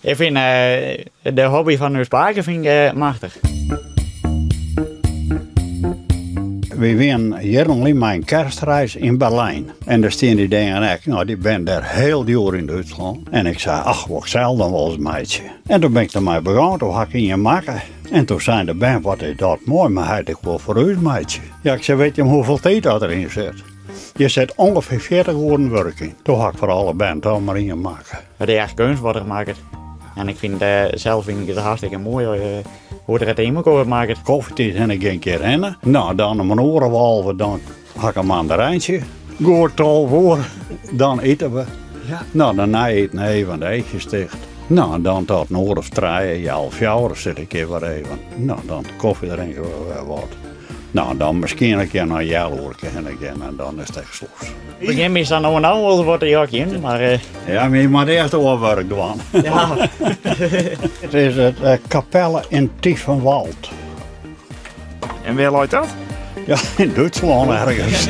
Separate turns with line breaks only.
Ik vind de hobby van uw spaken vind ik machtig.
We waren jarenlang met een kerstreis in Berlijn. En daar staan die dingen echt, nou die ben daar heel duur in Duitsland. En ik zei, ach wat zal dan wel eens meidje. En toen ben ik ermee begonnen, toen had ik in je maken. En toen zei de band, wat is dat mooi, maar hij ik wel voor u meidje. Ja, ik zei, weet je hoeveel tijd dat erin zit? Je zet ongeveer 40 uur werk in. Toen had ik voor alle band al maar in je maken.
Het is echt kunst wat ik maak. En ik vind zelf vind ik het hartstikke mooi hoe er het in elkaar maakt.
Koffietijd en ik een keer rennen. Nou, dan om een orenwalven, dan had ik een mandarijntje. Goed tol voor. Dan eten we.
Ja.
Nou, daarna eten even de eitjes dicht. Nou, dan tot een uur of 3, half jaar zit ik even even. Nou, dan koffie drinken we weer wat. Nou, dan misschien een keer naar Jelhoorken en dan is het echt sloes.
Ik begin me dan nog wel wat een jakje in, maar...
Ja, maar je moet eerst oorwerk doen.
ja.
Het is het Kapelle in Tiefenwald.
En waar loopt dat?
Ja, in Duitsland ergens.